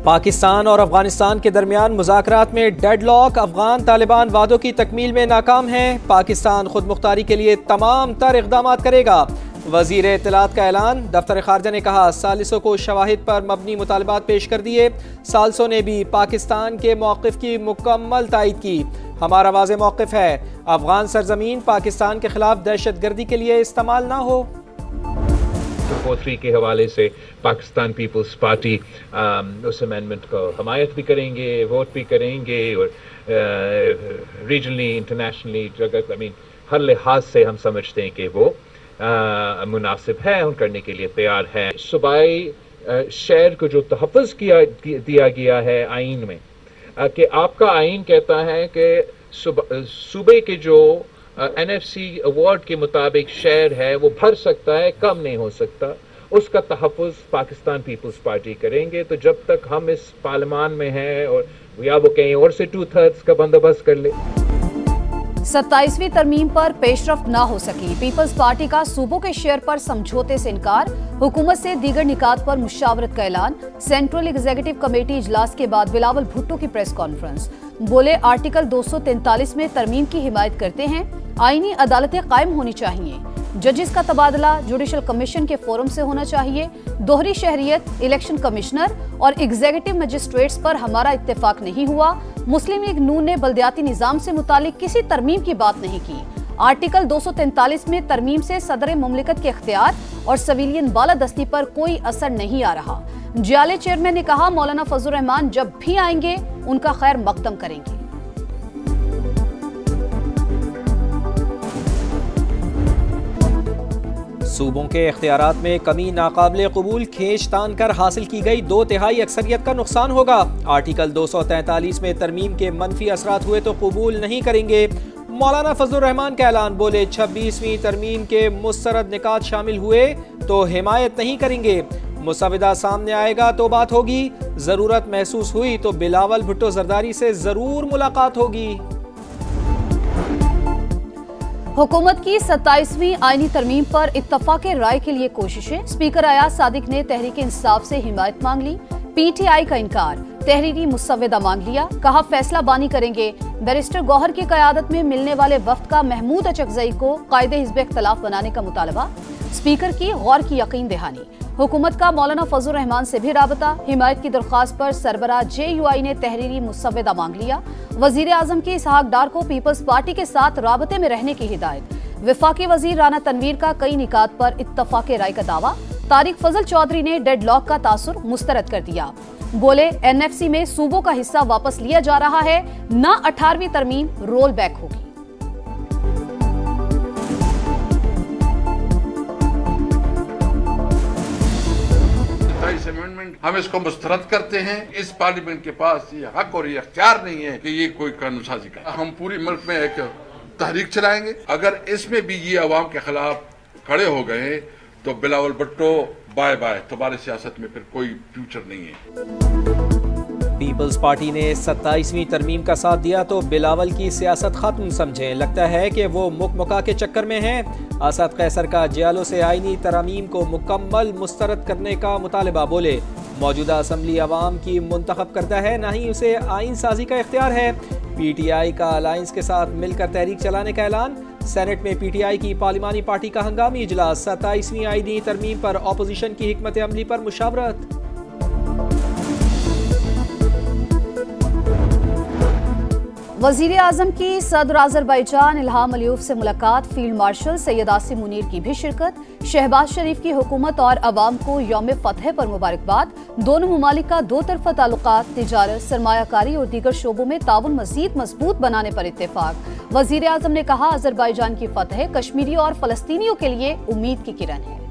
पाकिस्तान और अफगानिस्तान के दरमियान मुज़ाकरात में डेडलॉक, अफगान तालिबान वादों की तकमील में नाकाम है। पाकिस्तान खुद मुख्तारी के लिए तमाम तर इक़दाम करेगा। वज़ीर इत्तलात का ऐलान। दफ्तर ख़ारजा ने कहा सालिसों को शवाहिद पर मबनी मुतालबात पेश कर दिए। सालिसों ने भी पाकिस्तान के मौक़िफ़ की मुकम्मल तायद की। हमारा वाज़ेह मौक़िफ़ है, अफगान सरजमीन पाकिस्तान के खिलाफ दहशत गर्दी के लिए इस्तेमाल ना हो। 243 के हवाले से पाकिस्तान पीपल्स पार्टी उस अमेंडमेंट को हमायत भी करेंगे, वोट भी करेंगे और रीजनली इंटरनेशनली हर लिहाज से हम समझते हैं कि वो मुनासिब है, उन करने के लिए तैयार है। सूबाई शहर को जो तहफ़्फ़ुज़ दिया गया है आइन में कि आपका आइन कहता है कि सूबे के जो NFC अवार्ड के मुताबिक शहर है वो भर सकता है, कम नहीं हो सकता। उसका तहफ़्फ़ुज़ पाकिस्तान पीपल्स पार्टी करेंगे। तो जब तक हम इस पार्लिमान में हैं और या वो कहीं और से 2/3 का बंदोबस्त कर ले। 27वीं तरमीम पर पेशरफ्त ना हो सकी। पीपल्स पार्टी का सूबों के शेयर पर समझौते से इनकार। हुकूमत से दीगर निकात पर मुशावरत का ऐलान। सेंट्रल एग्जीक्यूटिव कमेटी इजलास के बाद बिलावल भुट्टो की प्रेस कॉन्फ्रेंस। बोले आर्टिकल 243 में तरमीम की हिमायत करते हैं। आईनी अदालतें कायम होनी चाहिए। जजेस का तबादला जुडिशल कमीशन के फोरम से होना चाहिए। दोहरी शहरियत, इलेक्शन कमिश्नर और एग्जीक्यूटिव मजिस्ट्रेट्स पर हमारा इत्तेफाक नहीं हुआ। मुस्लिम लीग नून ने बल्दियाती निजाम से मुतालिक किसी तरमीम की बात नहीं की। आर्टिकल 243 में तरमीम से सदर मुमलिकत के इख्तियार और सिविलियन बालादस्ती पर कोई असर नहीं आ रहा। जियाले चेयरमैन ने कहा मौलाना फजल रहमान जब भी आएंगे उनका खैर मकदम करेंगे। सूबों के इख्तियारात में कमी नाकाबिले कबूल, खींच तान कर हासिल की गई 2/3 अक्सरियत का नुकसान होगा। आर्टिकल 243 में तरमीम के मनफी असरात हुए तो कबूल नहीं करेंगे। मौलाना फजल रहमान का ऐलान। बोले 26वीं तरमीम के मुस्तरद निकात शामिल हुए तो हिमायत नहीं करेंगे। मुसविदा सामने आएगा तो बात होगी। जरूरत महसूस हुई तो बिलावल भुट्टो जरदारी से जरूर मुलाकात होगी। हुकूमत की 27वीं आईनी तरमीम पर इत्तफाक राय के लिए कोशिशें। स्पीकर अयाज सादिक ने तहरीक इंसाफ से हिमायत मांग ली। PTI का इनकार। तहरीरी मुसविदा मांग लिया। कहा फैसला बानी करेंगे। बैरिस्टर गौहर की क़यादत में मिलने वाले वफ्द का महमूद अचकजई को कायदे हिज़्ब इख्तिलाफ बनाने का मुतालबा। स्पीकर की गौर की यकीन दहानी। हुकूमत का मौलाना फजल रहमान से भी राबता। हिमायत की दरख्वास्त पर सरबराह JUI ने तहरीरी मुसविदा मांग लिया। वजीर आजम की इसहाक डार को पीपल्स पार्टी के साथ राबते में रहने की हिदायत। वफाकी वजीर राना तनवीर का कई निकात पर इत्तफाक राय का दावा। तारिक फजल चौधरी ने डेडलॉक का तासुर मुस्तरद कर दिया। बोले NFC में सूबों का हिस्सा वापस लिया जा रहा है, न 18वीं तरमीम रोल बैक होगी। अमेंडमेंट हम इसको मुस्तरद करते हैं। इस पार्लियामेंट के पास ये हक और ये अख्तियार नहीं है कि ये कोई कानूनसाजी करे। हम पूरी मुल्क में एक तहरीक चलाएंगे। अगर इसमें भी ये अवाम के खिलाफ खड़े हो गए तो बिलावल भुट्टो बाय बाय, तुम्हारी सियासत में फिर कोई फ्यूचर नहीं है। पीपल्स पार्टी ने 27वीं तरमीम का साथ दिया तो बिलावल की सियासत खत्म समझें। लगता है कि वो मुकमुका के चक्कर में हैं। असद कैसर का जियालों से आईनी तरामीम को मुकम्मल मुस्तरद करने का मुतालबा। बोले मौजूदा असम्बली अवाम की मुंतखब करता है, ना ही उसे आइन साजी का इख्तियार है। PTI का अलायंस के साथ मिलकर तहरीक चलाने का ऐलान। सेनेट में PTI की पार्लिमानी पार्टी का हंगामी इजलास। 27वीं आईनी तरमीम पर अपोजिशन की हिकमत अमली पर मुशावरत। वजीर आजम की सदर अज़रबैजान इल्हाम अलीयव से मुलाकात। फील्ड मार्शल सैयद आसिम मुनीर की भी शिरकत। शहबाज शरीफ की हुकूमत और अवाम को यौम फतह पर मुबारकबाद। दोनों ममालिक का दो तरफा ताल्लुकात, तिजारत, सरमायाकारी और दीगर शोबों में ताउन मजीद मजबूत बनाने पर इत्तेफाक। वजीर आजम ने कहा अज़रबैजान की फतह कश्मीरियों और फलस्तीनियों के लिए उम्मीद की किरण है।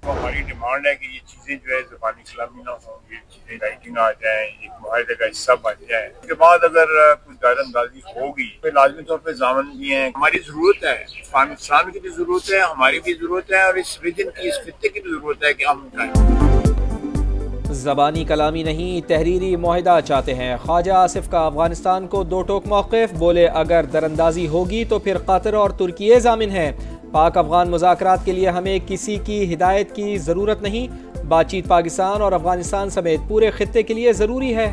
हमारी डिमांड है कि ये चीजें जो है ज़बानी कलामी ना हो, ये चीजें राइटिंग आ जाए, एक मुआहदे का हिस्सा बन जाए। उसके बाद अगर कुछ दायरअंदाजी होगी तो लाजमी तौर पे ज़ामन भी हैं। हमारी जरूरत है, पाकिस्तान की भी जरूरत है, हमारी भी जरूरत है और इस रीजन की, इस खित्ते की भी जरूरत है कि हम उठाएं। ज़बानी कलामी नहीं, तहरीरी मुआहदा चाहते हैं। ख्वाजा आसिफ का अफगानिस्तान को दो टोक मौक़िफ़। बोले अगर दरअंदाजी होगी तो फिर कतर और तुर्की ज़ामिन है। पाक अफगान मुज़ाकरात के लिए हमें किसी की हिदायत की ज़रूरत नहीं। बातचीत पाकिस्तान और अफगानिस्तान समेत पूरे खित्ते के लिए जरूरी है।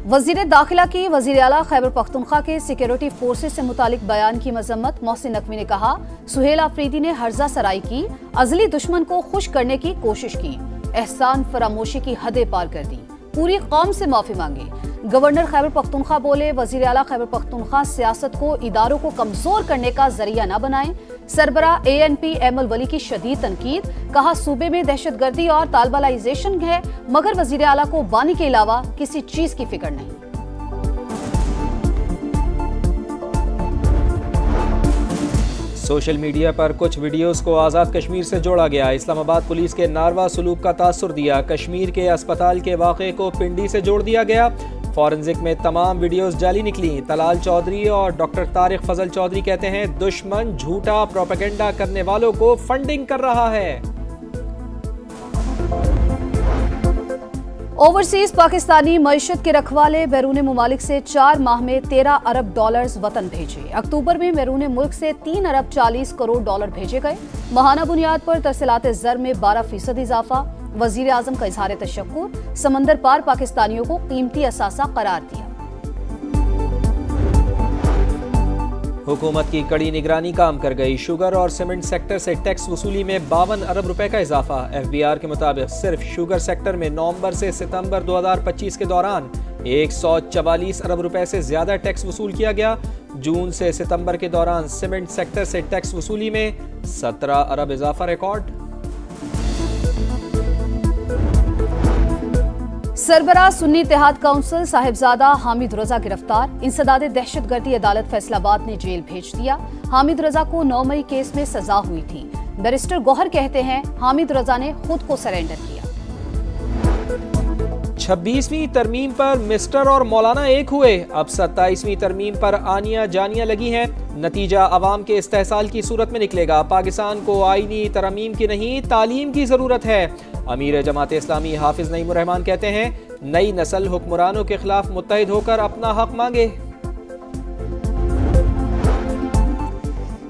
वजीर दाखिला की वजीर आला खैबर पख्तूनख्वा के सिक्योरिटी फोर्सेस से मुतालिक बयान की मजम्मत। मोहसिन नकवी ने कहा, सुहेल आफरीदी ने हर्जा सराई की, अजली दुश्मन को खुश करने की कोशिश की, एहसान फरामोशी की हदें पार कर दी, पूरी कौम से माफी मांगी। गवर्नर खैबर पख्तूनख्वा बोले, वजीर आला खैबर पख्तूनख्वा सियासत को इदारों को कमजोर करने का जरिया न बनाएं। सरबरा ANP एमल वली की शदीद तनकीद। कहा, सूबे में दहशतगर्दी और तालिबानाइजेशन है, मगर वजीर आला को बानी के अलावा किसी चीज की फिक्र नहीं। सोशल मीडिया पर कुछ वीडियोस को आज़ाद कश्मीर से जोड़ा गया। इस्लामाबाद पुलिस के नारवा सलूक का तासुर दिया। कश्मीर के अस्पताल के वाक़े को पिंडी से जोड़ दिया गया। फॉरेंसिक में तमाम वीडियोस जाली निकली। तलाल चौधरी और डॉक्टर तारिक फजल चौधरी कहते हैं, दुश्मन झूठा प्रोपेगेंडा करने वालों को फंडिंग कर रहा है। ओवरसीज पाकिस्तानी मईशत के रखवाले बैरून मुमालिक से 4 माह में $13 अरब वतन भेजे। अक्टूबर में बैरून मुल्क से 3 अरब 40 करोड़ डॉलर भेजे गए। माहाना बुनियाद पर तरसीलात ज़र में 12% इजाफा। वजीर आजम का इजहार तशक्कुर। समंदर पार पाकिस्तानियों को कीमती असासा करार दिया। हुकूमत की कड़ी निगरानी काम कर गई। शुगर और सीमेंट सेक्टर से टैक्स वसूली में 52 अरब रुपए का इजाफा। FBR के मुताबिक सिर्फ शुगर सेक्टर में नवंबर से सितंबर 2025 के दौरान 144 अरब रुपए से ज्यादा टैक्स वसूल किया गया। जून से सितंबर के दौरान सीमेंट सेक्टर से टैक्स वसूली में 17 अरब इजाफा रिकॉर्ड। सरबराह सुन्नी इत्तेहाद काउंसिल साहिबजादा हामिद रजा गिरफ्तार। इंसदाद दहशतगर्दी अदालत फैसलाबाद ने जेल भेज दिया। हामिद रजा को 9 मई केस में सजा हुई थी। बैरिस्टर गौहर कहते हैं, हामिद रजा ने खुद को सरेंडर किया। 26वीं तरमीम पर मिस्टर और मौलाना एक हुए। अब 27वीं तरमीम पर आनिया जानियां लगी हैं। नतीजा अवाम के इस्तेहसाल की सूरत में निकलेगा। पाकिस्तान को आईनी तरमीम की नहीं, तालीम की जरूरत है। अमीर जमात इस्लामी हाफिज नईमुर रहमान कहते हैं, नई नस्ल हुक्मरानों के खिलाफ मुत्तहिद होकर अपना हक मांगे।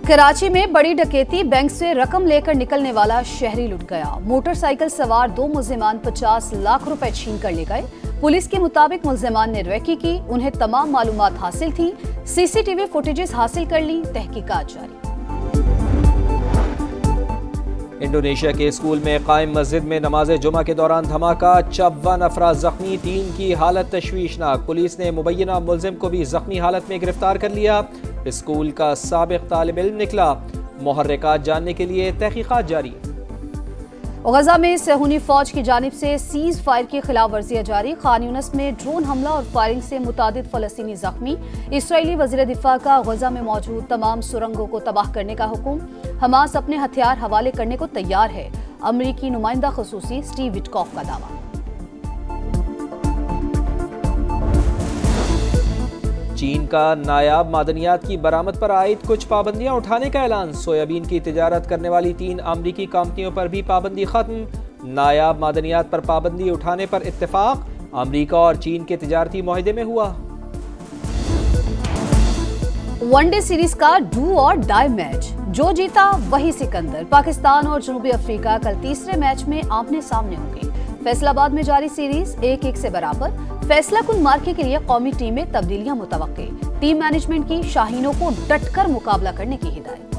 कराची में बड़ी डकैती। बैंक से रकम लेकर निकलने वाला शहरी लुट गया। मोटरसाइकिल सवार 2 मुल्जिमान 50 लाख रुपए छीन कर ले गए। पुलिस के मुताबिक मुल्जिमान ने रेकी की, उन्हें तमाम मालूमात हासिल थी। CCTV फुटेजेस हासिल कर ली, तहकीकात जारी। इंडोनेशिया के स्कूल में कायम मस्जिद में नमाज जुमा के दौरान धमाका। 54 अफराद जख्मी, 3 की हालत तशवीशनाक। पुलिस ने मुबैना मुल्जिम को भी जख्मी हालत में गिरफ्तार कर लिया। स्कूल का साबिक तालिब इल्म निकला। मुहर्रिकात जानने के लिए तहकीकात जारी। गजा में सहूनी फौज की जानिब से सीज फायर की खिलाफ वर्जियां जारी। खान यूनिस में ड्रोन हमला और फायरिंग से मुतादिद फलस्तीनी जख्मी। इसराइली वजीर दिफा का गजा में मौजूद तमाम सुरंगों को तबाह करने का हुक्म। हमास अपने हथियार हवाले करने को तैयार है। अमरीकी नुमाइंदा खसूसी स्टीव विटकॉफ का दावा। चीन का नायाब मादनियात की बरामद पर आयद कुछ पाबंदियां उठाने का ऐलान। सोयाबीन की तिजारत करने वाली 3 अमरीकी कंपनियों पर भी पाबंदी खत्म। नायाब मादनियात पर पाबंदी उठाने पर इत्तेफाक अमरीका और चीन के तिजारती मुआहदे में हुआ। वनडे सीरीज का डू और डाई मैच, जो जीता वही सिकंदर। पाकिस्तान और जनूबी अफ्रीका कल तीसरे मैच में आमने सामने होंगे। फैसलाबाद में जारी सीरीज 1-1 से बराबर। फैसला कुन मार्के के लिए कौमी टीम में तब्दीलियां मुतवक्के। टीम मैनेजमेंट की शाहीनों को डटकर मुकाबला करने की हिदायत।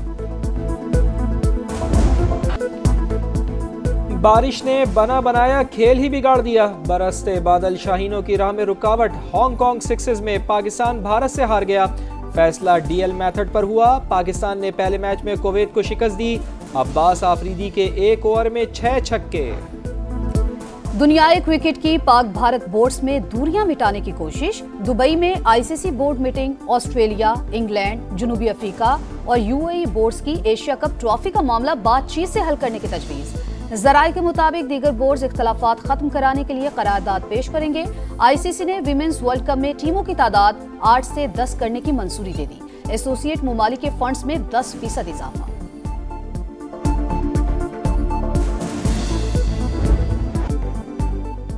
बारिश ने बना बनाया खेल ही बिगाड़ दिया। बरसते बादल शाहीनों की राह में रुकावट। हांगकांग 6 में पाकिस्तान भारत से हार गया। फैसला DL मेथड पर हुआ। पाकिस्तान ने पहले मैच में कुवैत को शिकस्त दी। अब्बास आफरीदी के 1 ओवर में 6 छक्के। दुनियाई क्रिकेट की पाक भारत बोर्ड्स में दूरियां मिटाने की कोशिश। दुबई में ICC board meeting. Australia, England, जनूबी अफ्रीका और UAE बोर्ड्स की एशिया कप ट्रॉफी का मामला बातचीत से हल करने की तजवीज। जराये के मुताबिक दीगर बोर्ड्स इख्तलाफात खत्म कराने के लिए करारदाद पेश करेंगे। ICC ने विमेंस वर्ल्ड कप में टीमों की तादाद 8 से 10 करने की मंजूरी दे दी। एसोसिएट ममालिक के फंड्स में 10% इजाफा।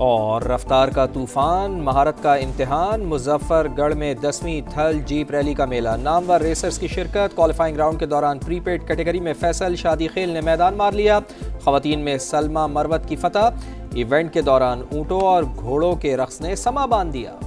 और रफ्तार का तूफान, महारत का इम्तिहान। मुजफ्फरगढ़ में 10वीं थल जीप रैली का मेला। नामवर रेसर्स की शिरकत। क्वालिफाइंग राउंड के दौरान प्रीपेड कैटेगरी में फैसल शादी खेल ने मैदान मार लिया। ख़वातीन में सलमा मरवत की फतह। इवेंट के दौरान ऊँटों और घोड़ों के रक्स ने समा बांध दिया।